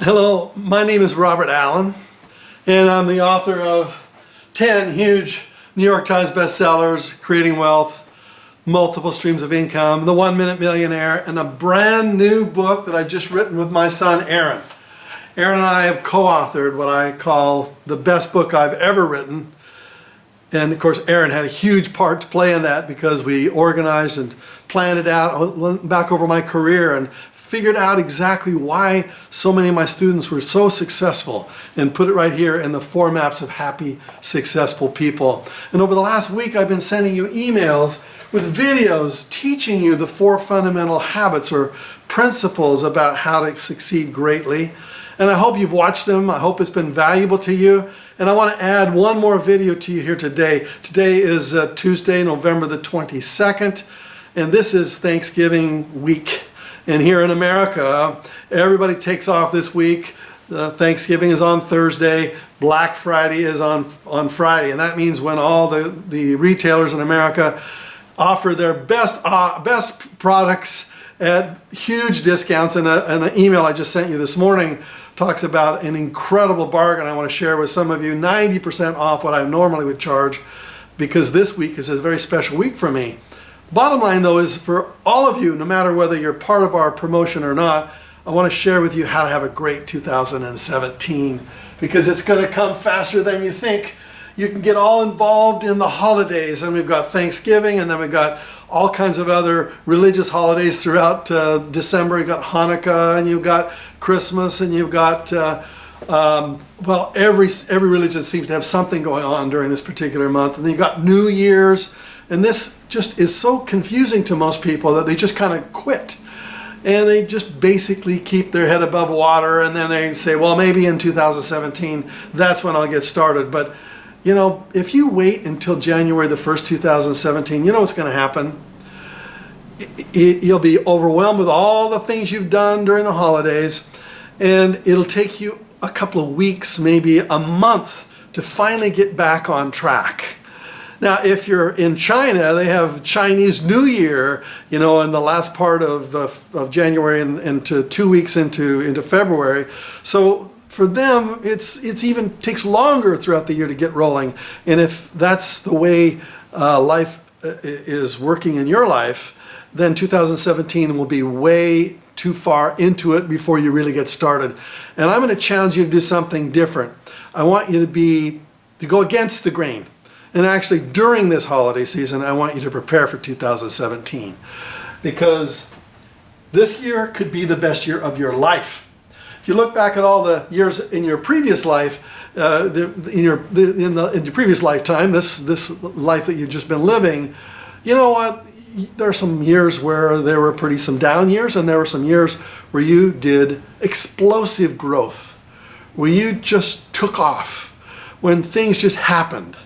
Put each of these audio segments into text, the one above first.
Hello, my name is Robert Allen, and I'm the author of 10 huge New York Times bestsellers, Creating Wealth, Multiple Streams of Income, The 1 Minute Millionaire, and a brand new book that I've just written with my son, Aaron. Aaron and I have co-authored what I call the best book I've ever written. And of course, Aaron had a huge part to play in that because we organized and planned it out, went back over my career and figured out exactly why so many of my students were so successful and put it right here in the 4 maps of happy, successful people. And over the last week, I've been sending you emails with videos teaching you the 4 fundamental habits or principles about how to succeed greatly. And I hope you've watched them. I hope it's been valuable to you. And I want to add one more video to you here today. Today is Tuesday, November the 22nd, and this is Thanksgiving week. And here in America, everybody takes off this week. Thanksgiving is on Thursday. Black Friday is on Friday. And that means when all the retailers in America offer their best products at huge discounts. And an email I just sent you this morning talks about an incredible bargain I want to share with some of you. 90% off what I normally would charge, because this week is a very special week for me. Bottom line though is, for all of you, no matter whether you're part of our promotion or not, I want to share with you how to have a great 2017, because it's going to come faster than you think. You can get all involved in the holidays, and we've got Thanksgiving, and then we've got all kinds of other religious holidays throughout December. You've got Hanukkah, and you've got Christmas, and you've got well, every religion seems to have something going on during this particular month. And then you've got New Year's. And this just is so confusing to most people that they just kind of quit. And they just basically keep their head above water, and then they say, well, maybe in 2017, that's when I'll get started. But, you know, if you wait until January the 1st, 2017, you know what's going to happen? You'll be overwhelmed with all the things you've done during the holidays, and it'll take you a couple of weeks, maybe a month, to finally get back on track. Now, if you're in China, they have Chinese New Year, you know, in the last part of January and into 2 weeks into February. So for them, it's even takes longer throughout the year to get rolling. And if that's the way life is working in your life, then 2017 will be way too far into it before you really get started. And I'm going to challenge you to do something different. I want you to go against the grain. And actually, during this holiday season, I want you to prepare for 2017, because this year could be the best year of your life. If you look back at all the years in your previous life, in your previous lifetime, this life that you've just been living, you know what? There are some years where there were some down years, and there were some years where you did explosive growth, where you just took off, when things just happened.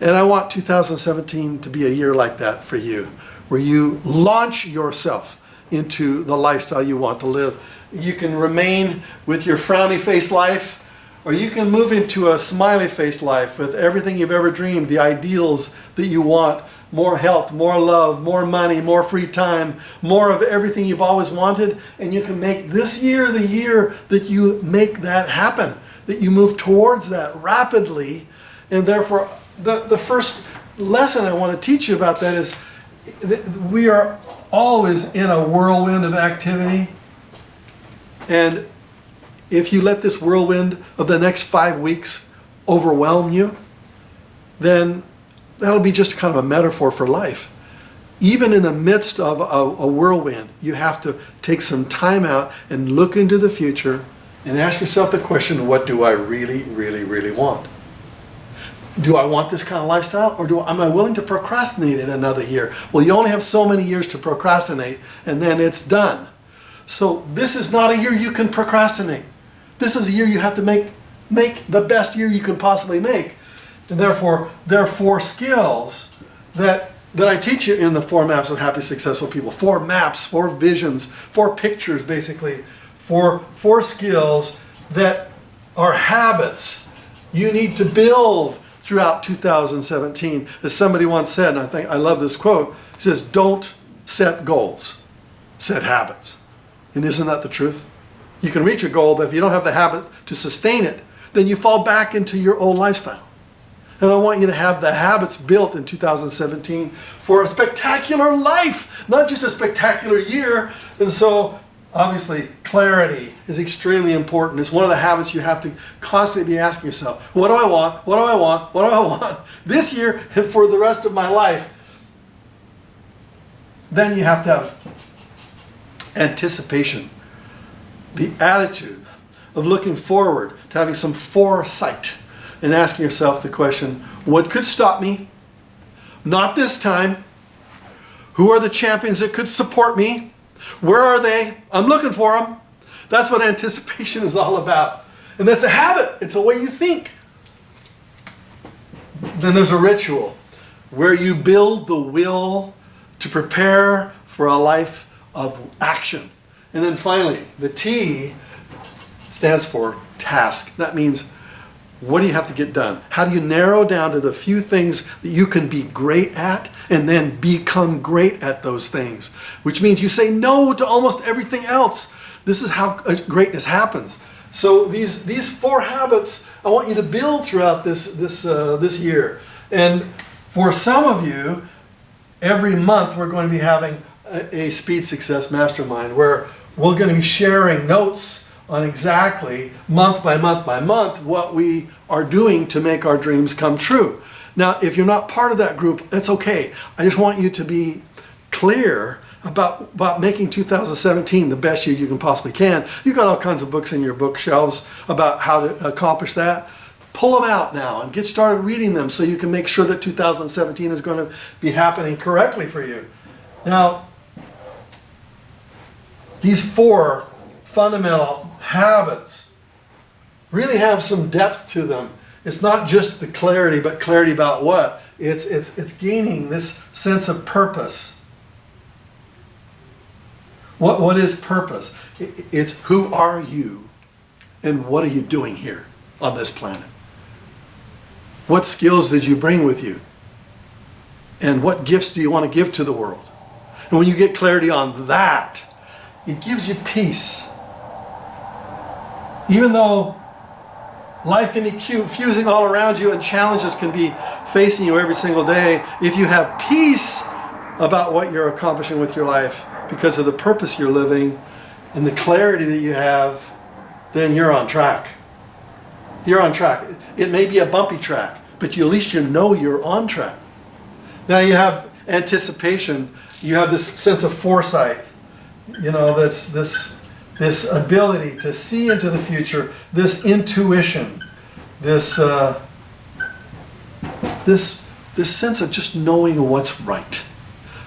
And I want 2017 to be a year like that for you, where you launch yourself into the lifestyle you want to live. You can remain with your frowny face life, or you can move into a smiley face life with everything you've ever dreamed, the ideals that you want: more health, more love, more money, more free time, more of everything you've always wanted. And you can make this year the year that you make that happen, that you move towards that rapidly. And therefore, the first lesson I want to teach you about that is that we are always in a whirlwind of activity. And if you let this whirlwind of the next 5 weeks overwhelm you, then that'll be just kind of a metaphor for life. Even in the midst of a whirlwind, you have to take some time out and look into the future and ask yourself the question, what do I really, really, really want? Do I want this kind of lifestyle, or am I willing to procrastinate it another year? Well, you only have so many years to procrastinate, and then it's done. So this is not a year you can procrastinate. This is a year you have to make the best year you can possibly make. And therefore, there are 4 skills that I teach you in the 4 maps of happy, successful people. 4 maps, 4 visions, 4 pictures, basically. 4 skills that are habits you need to build throughout 2017. As somebody once said, and I love this quote, he says, don't set goals, set habits. And isn't that the truth? You can reach a goal, but if you don't have the habit to sustain it, then you fall back into your old lifestyle. And I want you to have the habits built in 2017 for a spectacular life, not just a spectacular year. And so, obviously, clarity is extremely important. It's one of the habits you have to constantly be asking yourself, what do I want? What do I want? What do I want this year and for the rest of my life? Then you have to have anticipation, the attitude of looking forward to having some foresight and asking yourself the question, what could stop me? Not this time. Who are the champions that could support me? Where are they? I'm looking for them. That's what anticipation is all about. And that's a habit. It's a way you think. Then there's a ritual where you build the will to prepare for a life of action. And then finally, the T stands for task. That means, what do you have to get done? How do you narrow down to the few things that you can be great at and then become great at those things? Which means you say no to almost everything else. This is how greatness happens. So these 4 habits I want you to build throughout this year. And for some of you, every month we're going to be having a Speed Success Mastermind where we're going to be sharing notes on exactly month by month what we are doing to make our dreams come true. Now, if you're not part of that group, that's okay. I just want you to be clear about making 2017 the best year you can possibly can. You've got all kinds of books in your bookshelves about how to accomplish that. Pull them out now and get started reading them so you can make sure that 2017 is going to be happening correctly for you. Now, these 4 fundamental habits really have some depth to them. It's not just the clarity, but clarity about what? It's gaining this sense of purpose. What is purpose? It's who are you and what are you doing here on this planet? What skills did you bring with you? And what gifts do you want to give to the world? And when you get clarity on that, it gives you peace. Even though life can be confusing all around you and challenges can be facing you every single day, if you have peace about what you're accomplishing with your life because of the purpose you're living and the clarity that you have, then you're on track. You're on track. It may be a bumpy track, but at least you know you're on track. Now you have anticipation. You have this sense of foresight. You know, this ability to see into the future, this intuition, this sense of just knowing what's right,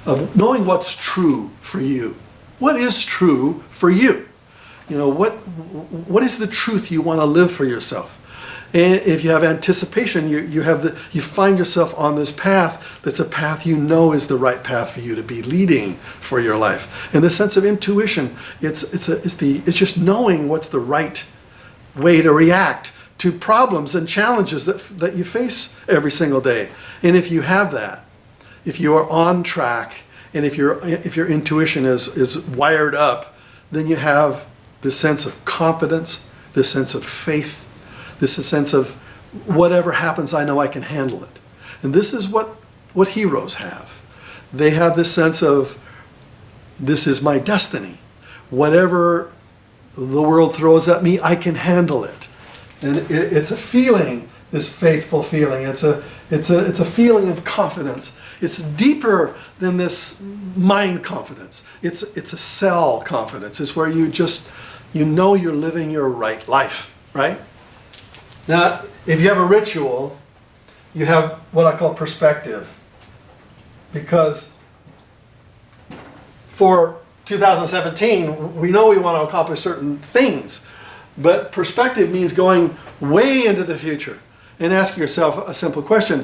of knowing what's true for you. What is true for you? You know, what is the truth you want to live for yourself? And if you have anticipation, you find yourself on this path that's a path you know is the right path for you to be leading for your life. And the sense of intuition, it's just knowing what's the right way to react to problems and challenges that you face every single day. And if you have that, if you are on track, and if your intuition is wired up, then you have this sense of confidence, this sense of faith, this sense of whatever happens, I know I can handle it. And this is what heroes have. They have this sense of, this is my destiny. Whatever the world throws at me, I can handle it. And it's a feeling, this faithful feeling. It's a feeling of confidence. It's deeper than this mind confidence. It's a cell confidence. It's where you know you're living your right life, right? Now, if you have a ritual, you have what I call perspective. Because for 2017, we know we want to accomplish certain things. But perspective means going way into the future and asking yourself a simple question.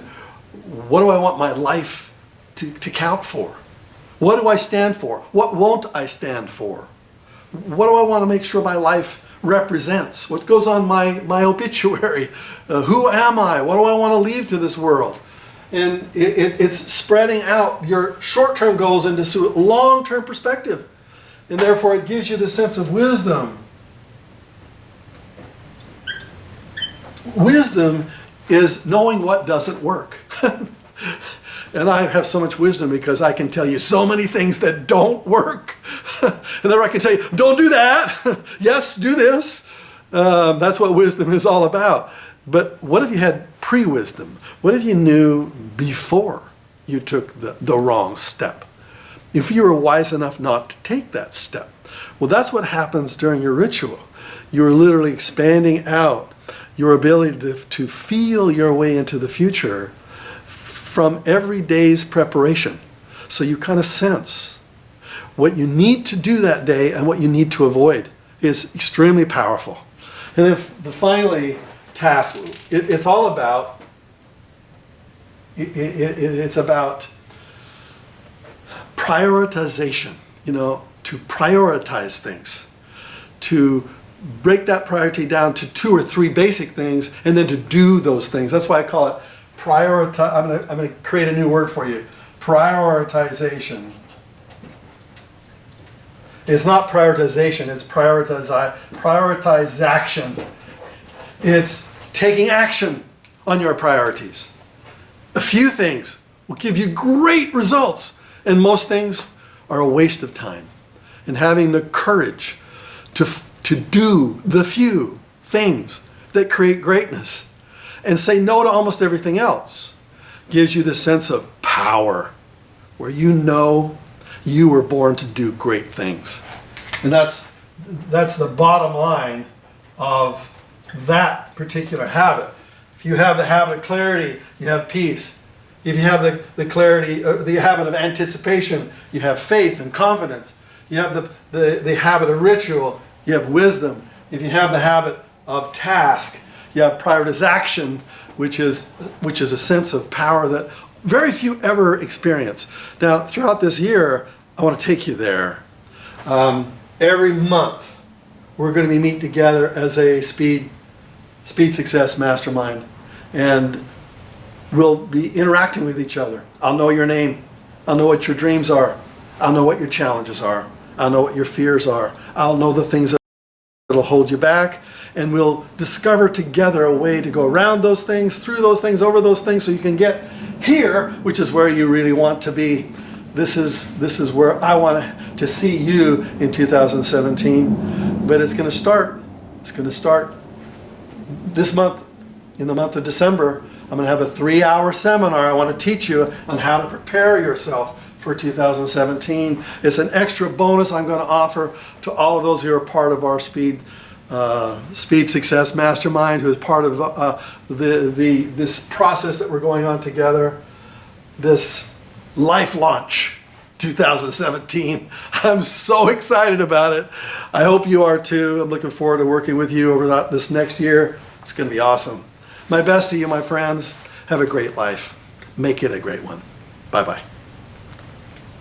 What do I want my life to count for? What do I stand for? What won't I stand for? What do I want to make sure my life represents? What goes on my obituary? Who am I? What do I want to leave to this world? And it's spreading out your short-term goals into long-term perspective. And therefore it gives you the sense of wisdom Wisdom is knowing what doesn't work. And I have so much wisdom because I can tell you so many things that don't work. And then I can tell you, don't do that. Yes, do this. That's what wisdom is all about. But what if you had pre-wisdom? What if you knew before you took the wrong step? If you were wise enough not to take that step. Well, that's what happens during your ritual. You're literally expanding out your ability to feel your way into the future from every day's preparation. So you kind of sense what you need to do that day and what you need to avoid is extremely powerful. And then the finally task, it's all about, it's about prioritization, to prioritize things, to break that priority down to 2 or 3 basic things and then to do those things. That's why I call it prioritize. I'm going to create a new word for you. Prioritization. It's not prioritization, it's prioritization. It's taking action on your priorities. A few things will give you great results, and most things are a waste of time. And having the courage to do the few things that create greatness and say no to almost everything else gives you the sense of power, where you know you were born to do great things. And that's the bottom line of that particular habit. If you have the habit of clarity, you have peace. If you have the clarity, the habit of anticipation, you have faith and confidence. You have the habit of ritual, you have wisdom. If you have the habit of task, you have prioritization, which is a sense of power that very few ever experience. Now, throughout this year, I want to take you there. Every month, we're going to be meeting together as a Speed Success Mastermind, and we'll be interacting with each other. I'll know your name. I'll know what your dreams are. I'll know what your challenges are. I'll know what your fears are. I'll know the things that'll hold you back, and we'll discover together a way to go around those things, through those things, over those things, so you can get here, which is where you really want to be. This is where I want to see you in 2017. But it's going to start this month. In the month of December, I'm going to have a 3-hour seminar. I want to teach you on how to prepare yourself for 2017. It's an extra bonus I'm going to offer to all of those who are part of our Speed Success Mastermind, who is part of this process that we're going on together, this Life Launch 2017. I'm so excited about it. I hope you are too. I'm looking forward to working with you over this next year. It's going to be awesome. My best to you, my friends. Have a great life. Make it a great one. Bye-bye.